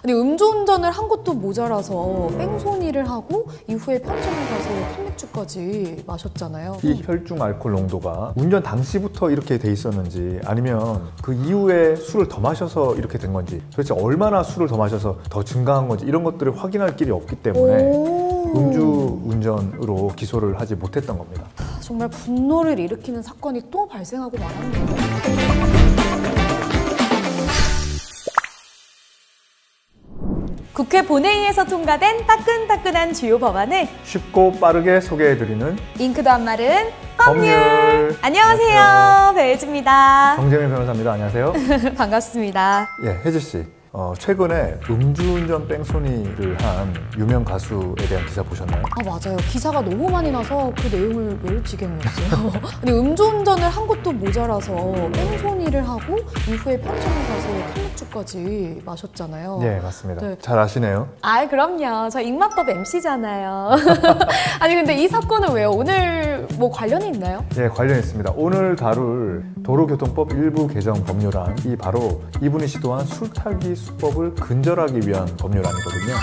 근데 음주운전을 한 것도 모자라서 뺑소니를 하고 이후에 편의점에 가서 캔맥주까지 마셨잖아요. 이 혈중 알코올 농도가 운전 당시부터 이렇게 돼 있었는지 아니면 그 이후에 술을 더 마셔서 이렇게 된 건지 도대체 얼마나 술을 더 마셔서 더 증가한 건지 이런 것들을 확인할 길이 없기 때문에 음주운전으로 기소를 하지 못했던 겁니다. 정말 분노를 일으키는 사건이 또 발생하고 말았네요. 국회 본회의에서 통과된 따끈따끈한 주요 법안을 쉽고 빠르게 소개해드리는 잉크도 안 마른 법률. 안녕하세요. 배혜지입니다. 정재민 변호사입니다. 안녕하세요. 반갑습니다. 예, 혜지 씨. 최근에 음주운전 뺑소니를 한 유명 가수에 대한 기사 보셨나요? 아, 맞아요. 기사가 너무 많이 나서 그 내용을 외울 지경이었어요. 근데 음주운전을 한 것도 모자라서 뺑소니를 하고 이후에 편의점에 가서 캔맥주까지 마셨잖아요. 네, 맞습니다. 네. 잘 아시네요. 아, 그럼요. 저 입맛법 MC잖아요. 아니, 근데 이 사건은 왜요? 오늘 뭐 관련이 있나요? 네, 관련 있습니다. 오늘 다룰 도로교통법 일부 개정 법률안이 바로 이분이 시도한 술타기 수법을 근절하기 위한 법률안이거든요.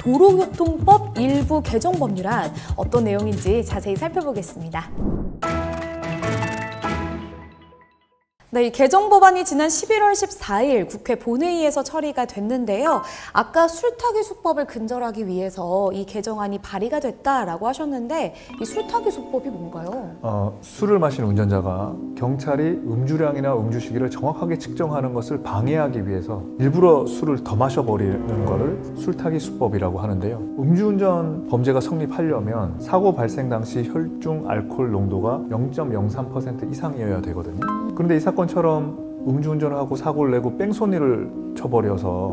도로교통법 일부 개정 법률안 어떤 내용인지 자세히 살펴보겠습니다. 네, 이 개정 법안이 지난 11월 14일 국회 본회의에서 처리가 됐는데요. 아까 술타기 수법을 근절하기 위해서 이 개정안이 발의가 됐다라고 하셨는데 이 술타기 수법이 뭔가요? 술을 마신 운전자가 경찰이 음주량이나 음주 시기를 정확하게 측정하는 것을 방해하기 위해서 일부러 술을 더 마셔버리는 것을 술타기 수법이라고 하는데요. 음주운전 범죄가 성립하려면 사고 발생 당시 혈중 알코올 농도가 0.03% 이상이어야 되거든요. 그런데 이 사건처럼 음주운전을 하고 사고를 내고 뺑소니를 쳐버려서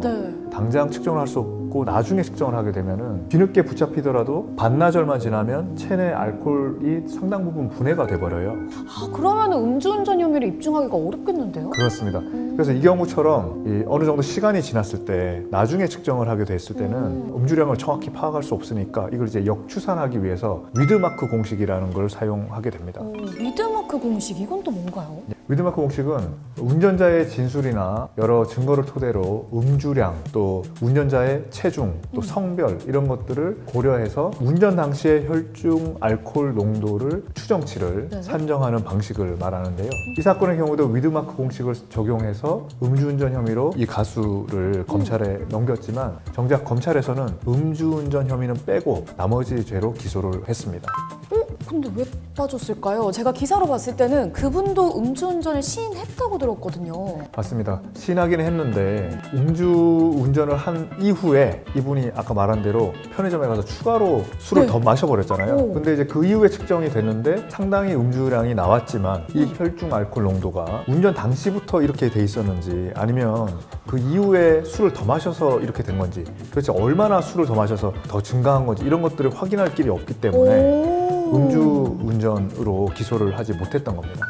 당장 측정을 할 수 없고 나중에 측정을 하게 되면은 뒤늦게 붙잡히더라도 반나절만 지나면 체내 알코올이 상당 부분 분해가 돼버려요. 아, 그러면 음주운전 혐의를 입증하기가 어렵겠는데요? 그렇습니다. 그래서 이 경우처럼 어느 정도 시간이 지났을 때 나중에 측정을 하게 됐을 때는 음주량을 정확히 파악할 수 없으니까 이걸 이제 역추산하기 위해서 위드마크 공식이라는 걸 사용하게 됩니다. 위드마크 공식, 이건 또 뭔가요? 위드마크 공식은 운전자의 진술이나 여러 증거를 토대로 음주량, 또 운전자의 체중, 또 성별 이런 것들을 고려해서 운전 당시의 혈중 알코올 농도를 추정치를 산정하는 방식을 말하는데요. 이 사건의 경우도 위드마크 공식을 적용해서 음주운전 혐의로 이 가수를 검찰에 넘겼지만 정작 검찰에서는 음주운전 혐의는 빼고 나머지 죄로 기소를 했습니다. 근데 왜 빠졌을까요? 제가 기사로 봤을 때는 그분도 음주운전을 시인했다고 들었거든요. 맞습니다. 시인하기는 했는데 음주운전을 한 이후에 이분이 아까 말한 대로 편의점에 가서 추가로 술을 더 마셔버렸잖아요. 근데 이제 그 이후에 측정이 됐는데 상당히 음주량이 나왔지만 이 혈중 알코올 농도가 운전 당시부터 이렇게 돼 있었는지 아니면 그 이후에 술을 더 마셔서 이렇게 된 건지 도대체 얼마나 술을 더 마셔서 더 증가한 건지 이런 것들을 확인할 길이 없기 때문에 음주운전으로 기소를 하지 못했던 겁니다.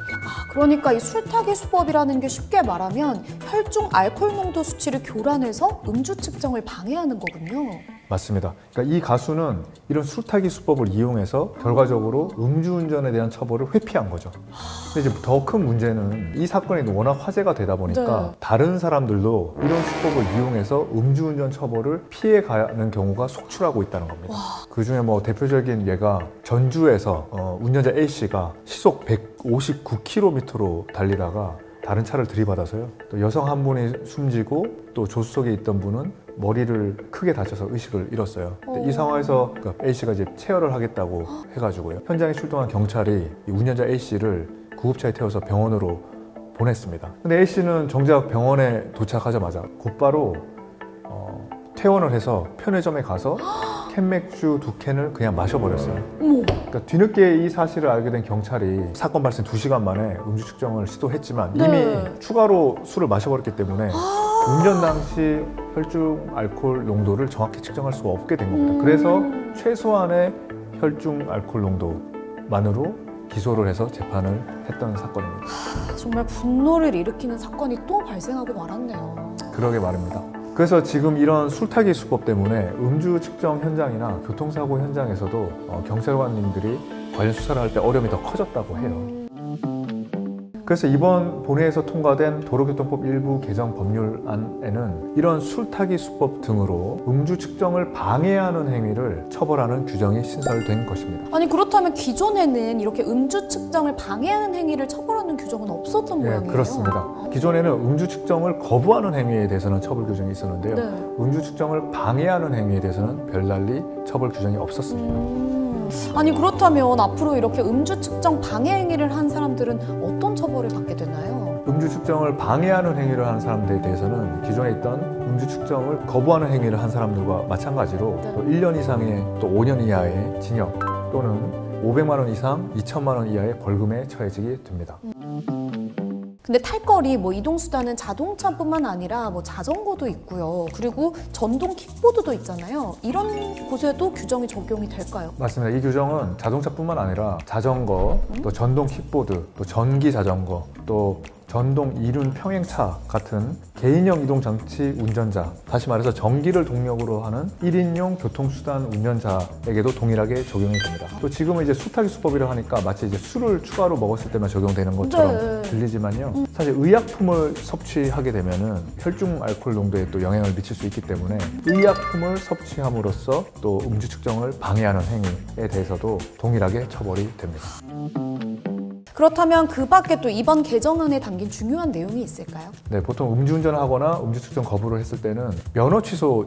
그러니까 이 술타기 수법이라는 게 쉽게 말하면 혈중 알코올 농도 수치를 교란해서 음주 측정을 방해하는 거군요. 맞습니다. 그러니까 이 가수는 이런 술타기 수법을 이용해서 결과적으로 음주운전에 대한 처벌을 회피한 거죠. 근데 이제 더 큰 문제는 이 사건이 워낙 화제가 되다 보니까 다른 사람들도 이런 수법을 이용해서 음주운전 처벌을 피해가는 경우가 속출하고 있다는 겁니다. 그 중에 뭐 대표적인 예가 전주에서 운전자 A씨가 시속 159km로 달리다가 다른 차를 들이받아서요. 또 여성 한 분이 숨지고 또 조수석에 있던 분은 머리를 크게 다쳐서 의식을 잃었어요. 이 상황에서 A씨가 이제 체열을 하겠다고 해가지고요. 현장에 출동한 경찰이 이 운전자 A씨를 구급차에 태워서 병원으로 보냈습니다. 근데 A씨는 정작 병원에 도착하자마자 곧바로 퇴원을 해서 편의점에 가서 캔맥주 2캔을 그냥 마셔버렸어요. 그러니까 뒤늦게 이 사실을 알게 된 경찰이 사건 발생 2시간 만에 음주 측정을 시도했지만 이미 추가로 술을 마셔버렸기 때문에 운전 당시 혈중 알코올 농도를 정확히 측정할 수가 없게 된 겁니다. 그래서 최소한의 혈중 알코올 농도만으로 기소를 해서 재판을 했던 사건입니다. 정말 분노를 일으키는 사건이 또 발생하고 말았네요. 그러게 말입니다. 그래서 지금 이런 술타기 수법 때문에 음주 측정 현장이나 교통사고 현장에서도 경찰관님들이 관련 수사를 할 때 어려움이 더 커졌다고 해요. 그래서 이번 본회의에서 통과된 도로교통법 일부 개정 법률안에는 이런 술타기 수법 등으로 음주 측정을 방해하는 행위를 처벌하는 규정이 신설된 것입니다. 아니 그렇다면 기존에는 이렇게 음주 측정을 방해하는 행위를 처벌하는 규정은 없었던 모양이에요. 그렇습니다. 기존에는 음주 측정을 거부하는 행위에 대해서는 처벌 규정이 있었는데요. 네. 음주 측정을 방해하는 행위에 대해서는 별달리 처벌 규정이 없었습니다. 아니 그렇다면 앞으로 이렇게 음주 측정 방해 행위를 한 사람들은 어떤 처벌을 받게 되나요? 음주 측정을 방해하는 행위를 하는 사람들에 대해서는 기존에 있던 음주 측정을 거부하는 행위를 한 사람들과 마찬가지로 네. 또 1년 이상의 또 5년 이하의 징역 또는 500만 원 이상 2천만 원 이하의 벌금에 처해지게 됩니다. 근데 탈거리, 이동수단은 자동차뿐만 아니라 자전거도 있고요. 그리고 전동 킥보드도 있잖아요. 이런 곳에도 규정이 적용이 될까요? 맞습니다. 이 규정은 자동차뿐만 아니라 자전거, 또 전동 킥보드, 또 전기 자전거, 또 전동 이륜 평행차 같은 개인형 이동장치 운전자, 다시 말해서 전기를 동력으로 하는 1인용 교통수단 운전자에게도 동일하게 적용이 됩니다. 또 지금은 이제 술타기 수법이라고 하니까 마치 이제 술을 추가로 먹었을 때만 적용되는 것처럼 네. 들리지만요. 사실 의약품을 섭취하게 되면은 혈중 알코올 농도에 또 영향을 미칠 수 있기 때문에 의약품을 섭취함으로써 또 음주 측정을 방해하는 행위에 대해서도 동일하게 처벌이 됩니다. 그렇다면 그 밖에 또 이번 개정안에 담긴 중요한 내용이 있을까요? 네, 보통 음주운전을 하거나 음주 측정 거부를 했을 때는 면허 취소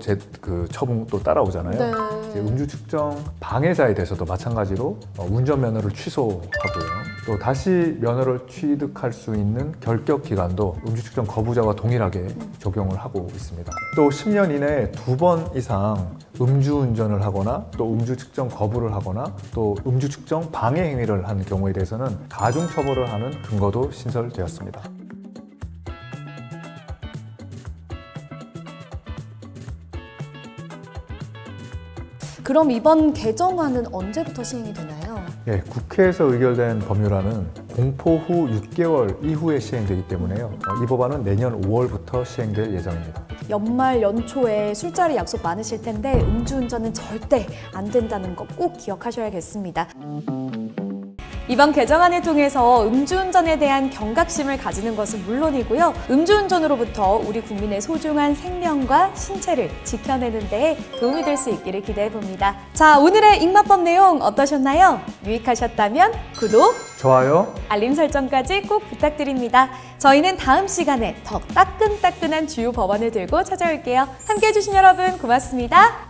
처분도 따라오잖아요. 네. 이제 음주 측정 방해자에 대해서도 마찬가지로 운전 면허를 취소하고요. 또 다시 면허를 취득할 수 있는 결격 기간도 음주 측정 거부자와 동일하게 적용을 하고 있습니다. 또 10년 이내에 2번 이상 음주운전을 하거나 또 음주 측정 거부를 하거나 또 음주 측정 방해 행위를 한 경우에 대해서는 가중 처벌을 하는 근거도 신설되었습니다. 그럼 이번 개정안은 언제부터 시행이 되나요? 예, 국회에서 의결된 법률안은 공포 후 6개월 이후에 시행되기 때문에요. 이 법안은 내년 5월부터 시행될 예정입니다. 연말 연초에 술자리 약속 많으실 텐데 음주운전은 절대 안 된다는 거 꼭 기억하셔야겠습니다. 이번 개정안을 통해서 음주운전에 대한 경각심을 가지는 것은 물론이고요. 음주운전으로부터 우리 국민의 소중한 생명과 신체를 지켜내는 데에 도움이 될 수 있기를 기대해봅니다. 자, 오늘의 입맛법 내용 어떠셨나요? 유익하셨다면 구독, 좋아요. 알림 설정까지 꼭 부탁드립니다. 저희는 다음 시간에 더 따끈따끈한 주요 법안을 들고 찾아올게요. 함께해 주신 여러분 고맙습니다.